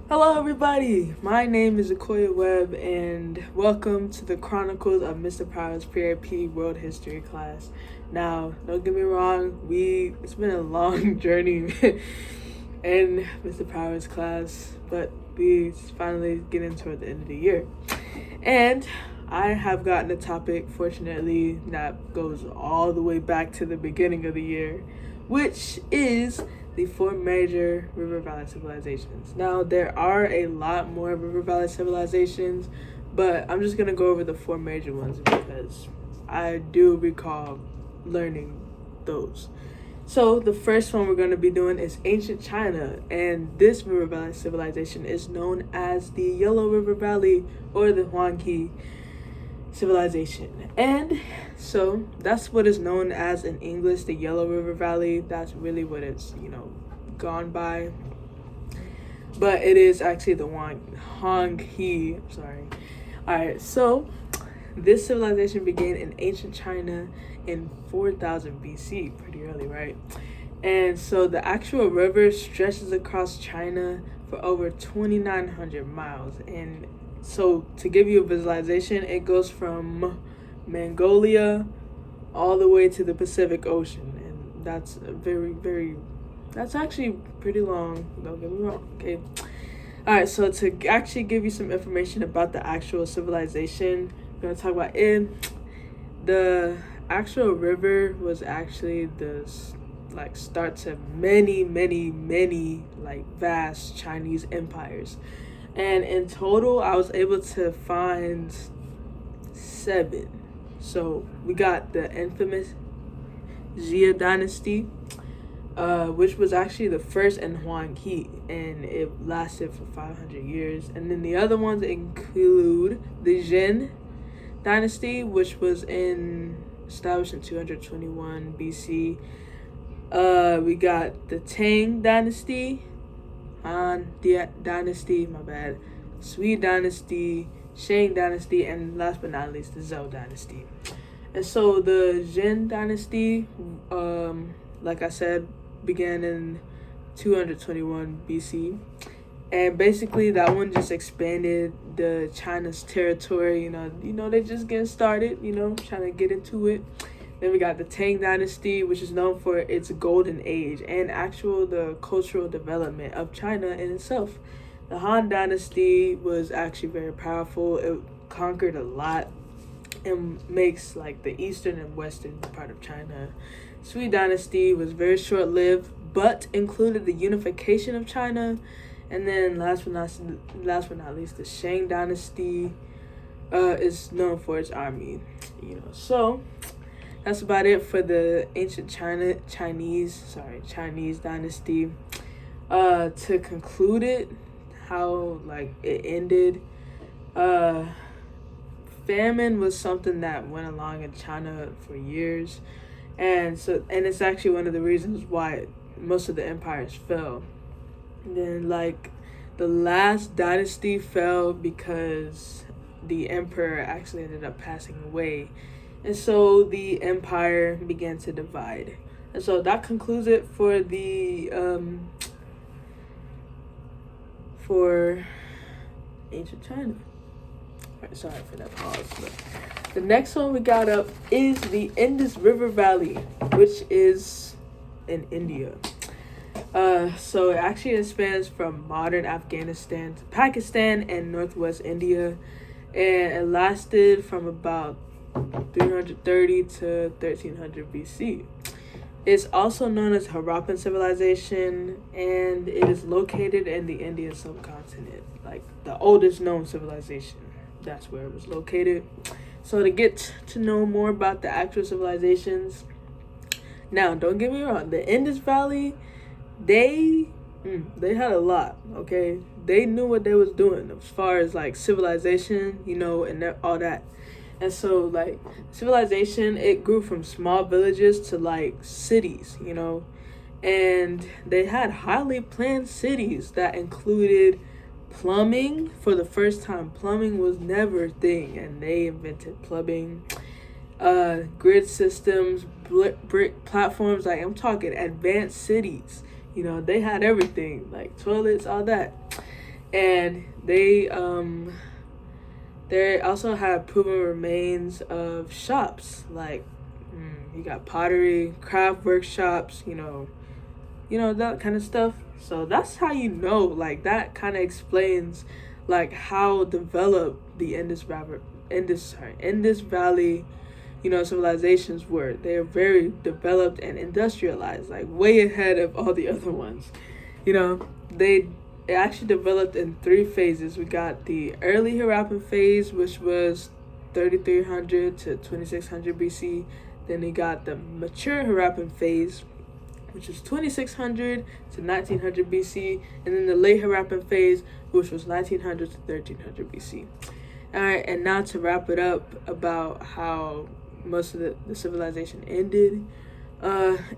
Hello, everybody. My name is Akoya Webb, and welcome to the Chronicles of Mr. Power's PRP World History class. Now, don't get me wrong, it's been a long journey in Mr. Power's class, but we finally getting toward the end of the year. And I have gotten a topic, fortunately, that goes all the way back to the beginning of the year, which is the four major river valley civilizations. Now, there are a lot more river valley civilizations, but I'm just going to go over the four major ones because I do recall learning those. So the first one we're going to be doing is ancient China, and this river valley civilization is known as the Yellow River Valley or the Huanghe civilization. And so that's what is known as in English the Yellow River Valley. That's really what it's gone by, but it is actually the Huanghe. Sorry. All right, so this civilization began in ancient China in 4000 BC, pretty early, right? And so the actual river stretches across China for over 2,900 miles. And so to give you a visualization, it goes from Mongolia all the way to the Pacific Ocean. And that's that's actually pretty long, don't get me wrong, okay? All right, so to actually give you some information about the actual civilization, we're going to talk about it. The actual river was actually the start to many vast Chinese empires, and in total I was able to find 7. So we got the infamous Xia dynasty, which was actually the first in Huanghe, and it lasted for 500 years. And then the other ones include the Jin dynasty, which was established in 221 BC. We got the Tang dynasty, Han dynasty, Sui dynasty, Shang dynasty, and last but not least, the Zhou dynasty. And so the Jin dynasty, like I said, began in 221 BC. And basically that one just expanded the China's territory. They just getting started, trying to get into it. Then we got the Tang dynasty, which is known for its golden age and the cultural development of China in itself. The Han dynasty was actually very powerful. It conquered a lot and makes the eastern and western part of China. Sui dynasty was very short-lived, but included the unification of China. And then last but not least, the Shang dynasty is known for its army. So that's about it for the ancient Chinese dynasty. To conclude it, how it ended. Famine was something that went along in China for years, and it's actually one of the reasons why most of the empires fell. And then the last dynasty fell because the emperor actually ended up passing away, and so the empire began to divide. And so that concludes it for the for ancient China. Right, sorry for that pause. But the next one we got up is the Indus River Valley, which is in India. So it actually spans from modern Afghanistan to Pakistan and northwest India, and it lasted from about 330 to 1300 BC. It's also known as Harappan civilization, and it is located in the Indian subcontinent, the oldest known civilization. That's where it was located. So to get to know more about the actual civilizations, now don't get me wrong, the Indus Valley, they had a lot, okay? They knew what they was doing as far as civilization, and all that. And so civilization, it grew from small villages to cities, and they had highly planned cities that included plumbing. For the first time, plumbing was never a thing, and they invented plumbing. Grid systems, brick platforms, I'm talking advanced cities. They had everything, toilets, all that. And they also have proven remains of shops like you got pottery, craft workshops, that kind of stuff. So that's how like that kind of explains like how developed the Indus Valley, civilizations were. They are very developed and industrialized, like way ahead of all the other ones. They it actually developed in three phases. We got the early Harappan phase, which was 3300 to 2600 BC. Then they got the mature Harappan phase, which was 2600 to 1900 BC, and then the late Harappan phase, which was 1900 to 1300 BC. All right, and now to wrap it up about how most of the civilization ended.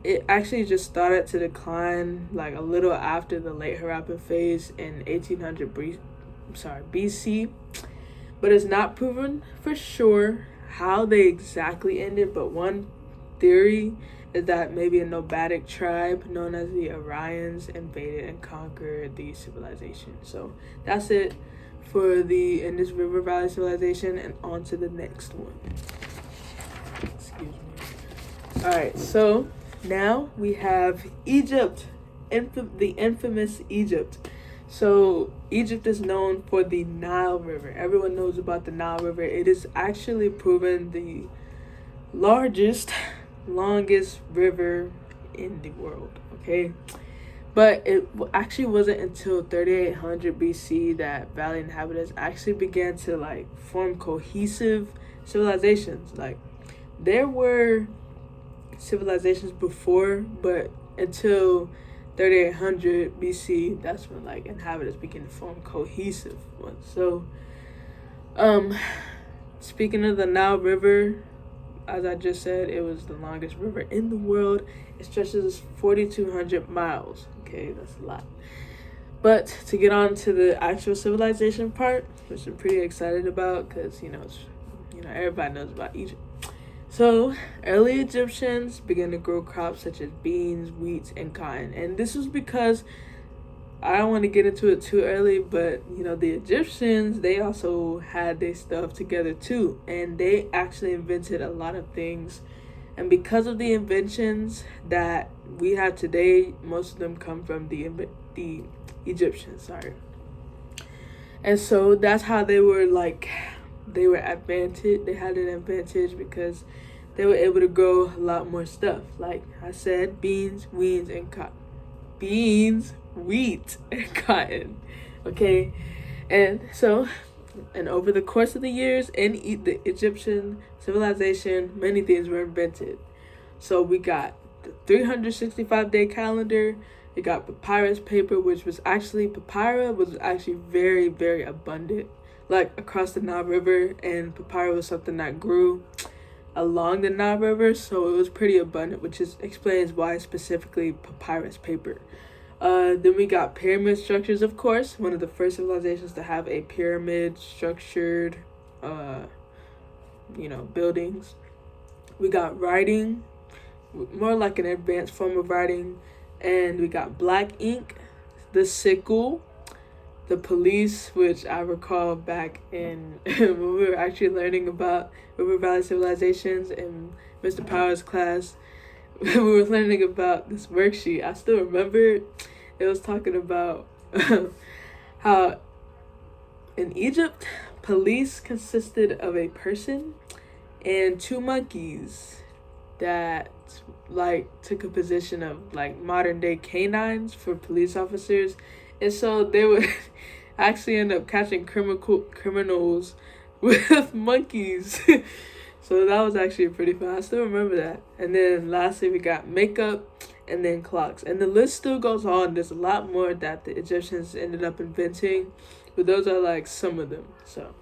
It actually just started to decline like a little after the late Harappan phase in 1800 BC, but it's not proven for sure how they exactly ended. But one theory is that maybe a nomadic tribe known as the Aryans invaded and conquered the civilization. So that's it for the Indus River Valley civilization, and on to the next one. Excuse me. Alright, so now we have Egypt, the infamous Egypt. So Egypt is known for the Nile River. Everyone knows about the Nile River. It is actually proven the longest river in the world, okay? But it actually wasn't until 3800 BC that valley inhabitants actually began to like form cohesive civilizations. Like there were civilizations before, but until 3800 BC, that's when like inhabitants began to form cohesive ones. So speaking of the Nile River, as I just said, it was the longest river in the world. It stretches 4,200 miles. Okay, that's a lot. But to get on to the actual civilization part, which I'm pretty excited about, because everybody knows about Egypt. So early Egyptians began to grow crops such as beans, wheat, and cotton, and this was because I don't want to get into it too early, but the Egyptians, they also had their stuff together too, and they actually invented a lot of things. And because of the inventions that we have today, most of them come from the Egyptians, sorry. And so that's how they had an advantage because they were able to grow a lot more stuff. Like I said, beans, wheat, and cotton. Okay, and over the course of the years in the Egyptian civilization, many things were invented. So we got the 365-day calendar. We got papyrus paper, which was actually very, very abundant, like across the Nile River, and papyrus was something that grew along the Nile River, so it was pretty abundant, which explains why specifically papyrus paper. Then we got pyramid structures, of course, one of the first civilizations to have a pyramid structured, buildings. We got writing, more like an advanced form of writing, and we got black ink, the sickle, the police, which I recall back in when we were actually learning about River Valley civilizations in Mr. Power's class. We were learning about this worksheet. I still remember it was talking about how in Egypt, police consisted of a person and two monkeys that took a position of modern day canines for police officers. And so they would actually end up catching criminals with monkeys. So that was actually pretty fun. I still remember that. And then lastly, we got makeup and then clocks. And the list still goes on. There's a lot more that the Egyptians ended up inventing, but those are some of them. So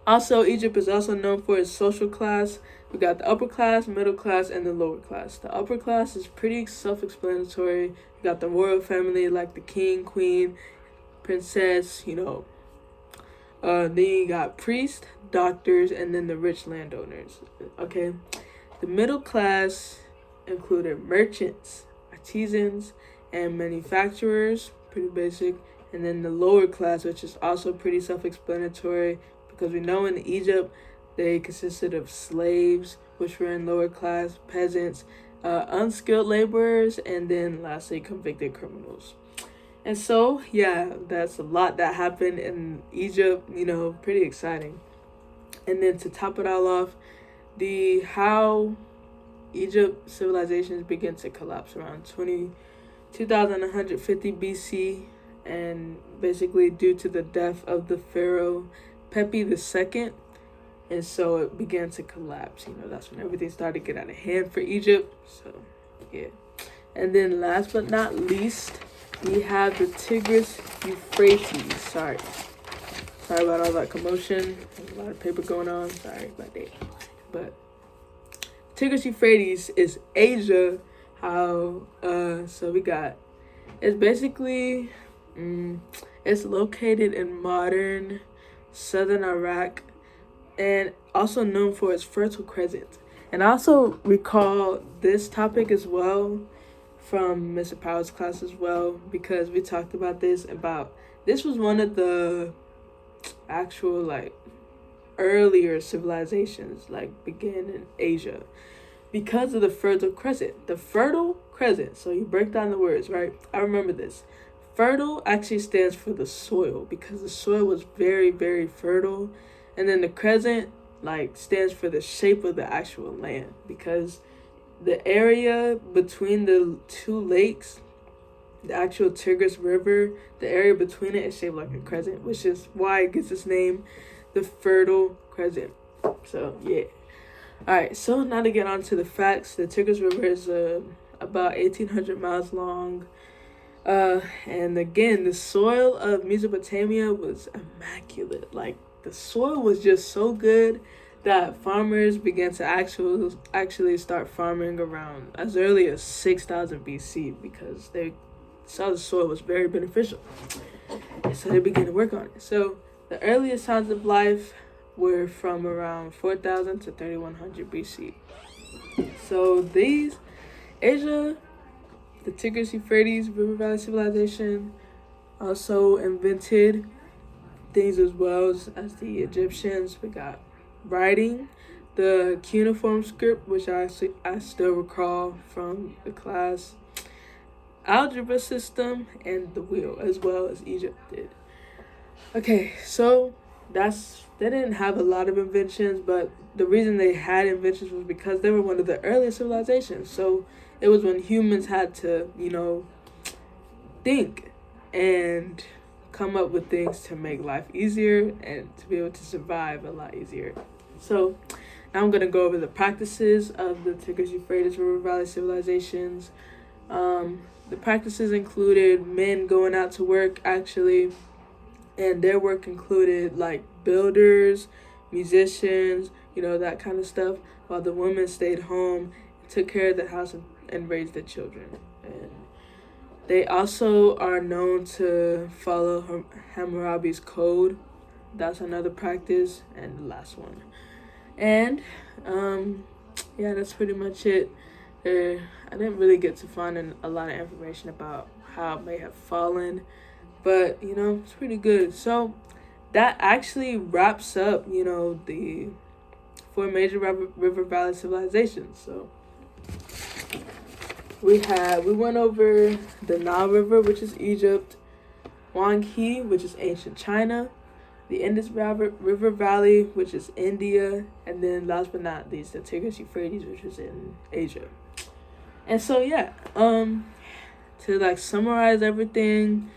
also, Egypt is also known for its social class. We got the upper class, middle class, and the lower class. The upper class is pretty self-explanatory. We got the royal family, like the king, queen, princess, then you got priests, doctors, and then the rich landowners. Okay, the middle class included merchants, artisans, and manufacturers, pretty basic. And then the lower class, which is also pretty self-explanatory, because we know in Egypt they consisted of slaves, which were in lower class, peasants, unskilled laborers, and then lastly convicted criminals. And so, yeah, that's a lot that happened in Egypt, pretty exciting. And then to top it all off, how Egypt civilizations began to collapse around 2150 BC, and basically due to the death of the pharaoh Pepi II. And so it began to collapse. That's when everything started to get out of hand for Egypt. So, yeah. And then last but not least, we have the Tigris Euphrates. Sorry about all that commotion. There's a lot of paper going on. Sorry about that. But Tigris Euphrates is Asia. So we got, it's basically, it's located in modern southern Iraq, and also known for its Fertile Crescent. And I also recall this topic as well from Mr. Powell's class as well, because we talked about this was one of the actual earlier civilizations began in Asia because of the Fertile Crescent. The Fertile Crescent, so you break down the words, right? I remember this. Fertile actually stands for the soil, because the soil was very, very fertile. And then the crescent stands for the shape of the actual land, because the area between the two lakes, the actual Tigris River, the area between it is shaped like a crescent, which is why it gets its name, the Fertile Crescent. So, yeah. Alright, so now to get on to the facts. The Tigris River is about 1,800 miles long. And again, the soil of Mesopotamia was immaculate. The soil was just so good that farmers began to actually start farming around as early as 6,000 BC, because they saw the soil was very beneficial. And so they began to work on it. So the earliest signs of life were from around 4,000 to 3,100 BC. So the Tigris Euphrates River Valley civilization also invented things as well as the Egyptians. We got writing, the cuneiform script, which I still recall from the class, algebra system, and the wheel, as well as Egypt did. Okay, so they didn't have a lot of inventions, but the reason they had inventions was because they were one of the earliest civilizations. So it was when humans had to, think and come up with things to make life easier and to be able to survive a lot easier. So now I'm going to go over the practices of the Tigris Euphrates River Valley civilizations. The practices included men going out to work, actually, and their work included builders, musicians, that kind of stuff, while the women stayed home, took care of the house, and raised the children. And they also are known to follow Hammurabi's code. That's another practice, and the last one. And yeah, that's pretty much it. I didn't really get to find a lot of information about how it may have fallen, but it's pretty good. So that actually wraps up the 4 major river valley civilizations. So we went over the Nile River, which is Egypt, Huang He, which is ancient China, the Indus River Valley, which is India, and then last but not least, the Tigris Euphrates, which is in Asia. And so, yeah, to summarize everything,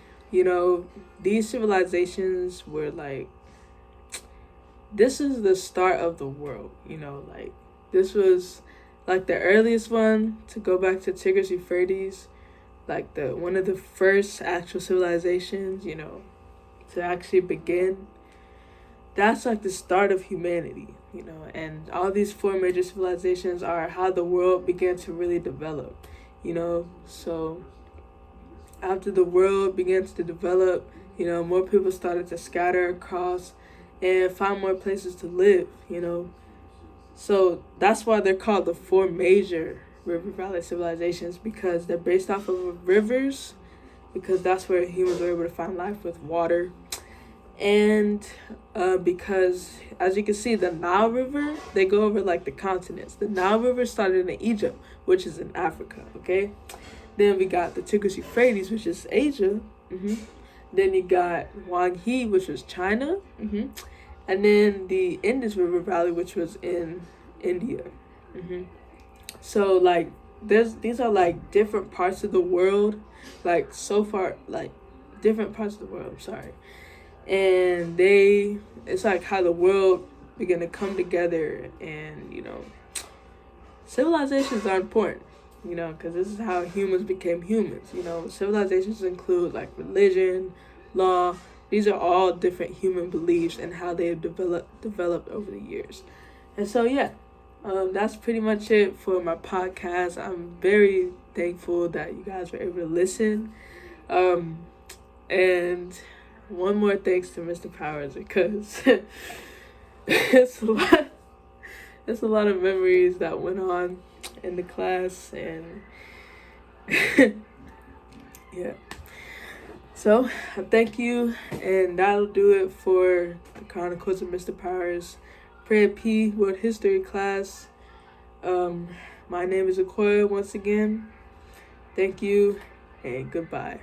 these civilizations were this is the start of the world, this was the earliest one to go back to Tigris Euphrates, one of the first actual civilizations, to actually begin. That's the start of humanity, and all these 4 major civilizations are how the world began to really develop, so after the world began to develop, more people started to scatter across and find more places to live, So that's why they're called the 4 major river valley civilizations, because they're based off of rivers, because that's where humans were able to find life with water. And because, as you can see, the Nile River, they go over like the continents. The Nile River started in Egypt, which is in Africa, okay? Then we got the Tigris Euphrates, which is Asia. Then you got Wang He, which was China. And then the Indus River Valley, which was in India. So like these are like different parts of the world, like so far, like different parts of the world, I'm sorry. And it's like how the world began to come together. And civilizations are important, because this is how humans became humans. Civilizations include like religion, law. These are all different human beliefs and how they have developed over the years. And so that's pretty much it for my podcast. I'm very thankful that you guys were able to listen. And one more thanks to Mr. Powers, because it's a lot of memories that went on in the class. And yeah. So thank you, and that'll do it for the Chronicles of Mr. Powers Period P World History class. My name is Okoye once again. Thank you, and goodbye.